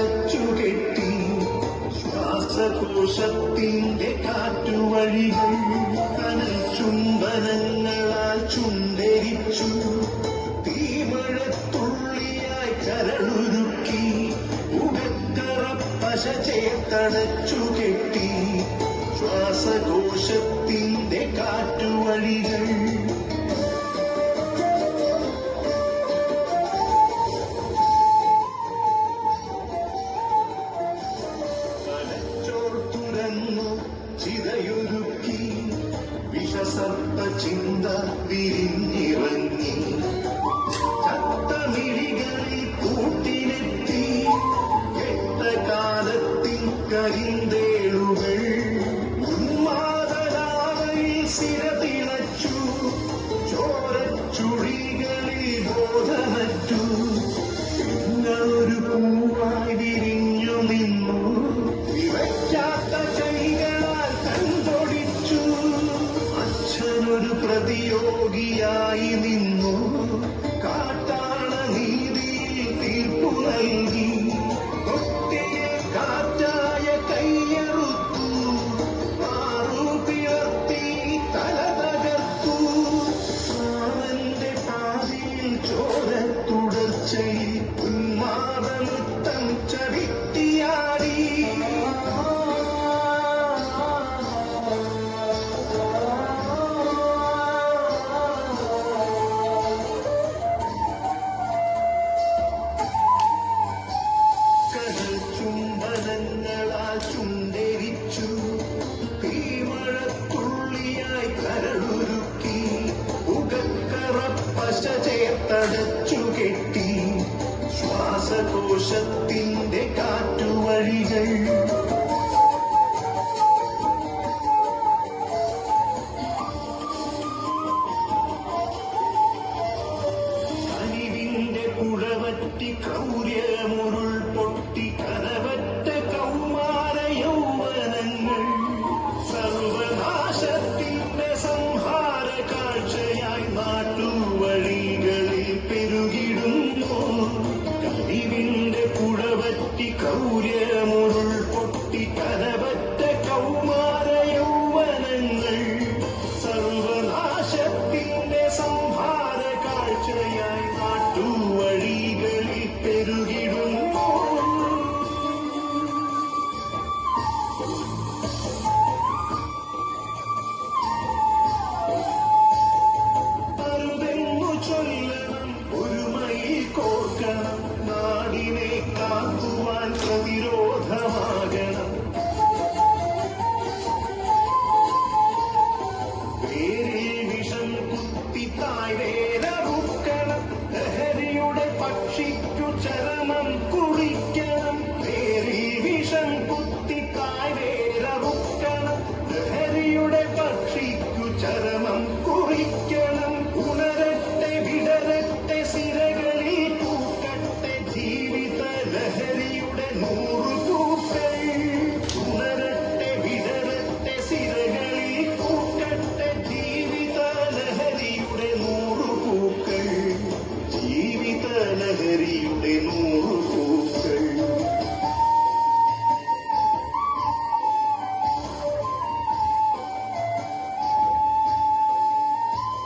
തടച്ചുകെട്ടി ശ്വാസകോശത്തിന്റെ കാറ്റുവഴികൾ കനൽ ചുംബനങ്ങളാൽ ചുണ്ടരിച്ചു തീമഴത്തുള്ളിയായി കരളുരുക്കി ഉടക്കറ പശ ചേർത്തടച്ചുകെട്ടി ശ്വാസകോശത്തിന്റെ കാറ്റുവഴികൾ ചിതയൊരുക്കി വിഷസർപ്പ ചിന്ത വിരിഞ്ഞിറങ്ങി ചത്തമിഴികളിൽ കൂട്ടിലെത്തി കെട്ട കാലത്തിൻ കരിന്തേളുകൾ ഉന്മാദരാവയിൽ സിരതിളച്ചു ചോരച്ചുഴികളിൽ ബോധമറ്റു ഒരു പൂവായി വിരിഞ്ഞു നിന്നു വിവയ്ക്കാത്ത കൈകളാൽ കണ്ടൊടിച്ചു അച്ഛനൊരു പ്രതിയോഗിയായി നിന്നു കാട്ടാള നീതിയിൽ തീർപ്പു നൽകി തൊട്ടിയെ കാറ്റായ കൈയറുത്തു മാറു പിളർത്തി തല തകർത്തു അവന്റെ പാതിയിൽ ചോര തുടർച്ചയിൽ ഉന്മാദനൃത്തം ചവിട്ടിയാടി ചുംബനങ്ങളാൽ ചുണ്ടരിച്ചു തീമഴത്തുള്ളിയായി കരളുരുക്കി ഉകക്കറ പശ ചേർത്തടച്ചു കെട്ടി ശ്വാസകോശത്തിന്റെ കാറ്റുവഴികൾ കനിവിന്റെ പുഴവറ്റി ക്രൗര്യമുരുൾ പൊട്ടി കനവറ്റ കൗമാര യൗവനങ്ങൾ സർവനാശത്തിന്റെ സംഹാര കാഴ്ചയായി നാട്ടുവഴികളിൽ പെരുകിടുന്നു കനിവിന്റെ പുഴവറ്റി ക്രൗര്യമുരുൾ പൊട്ടി കന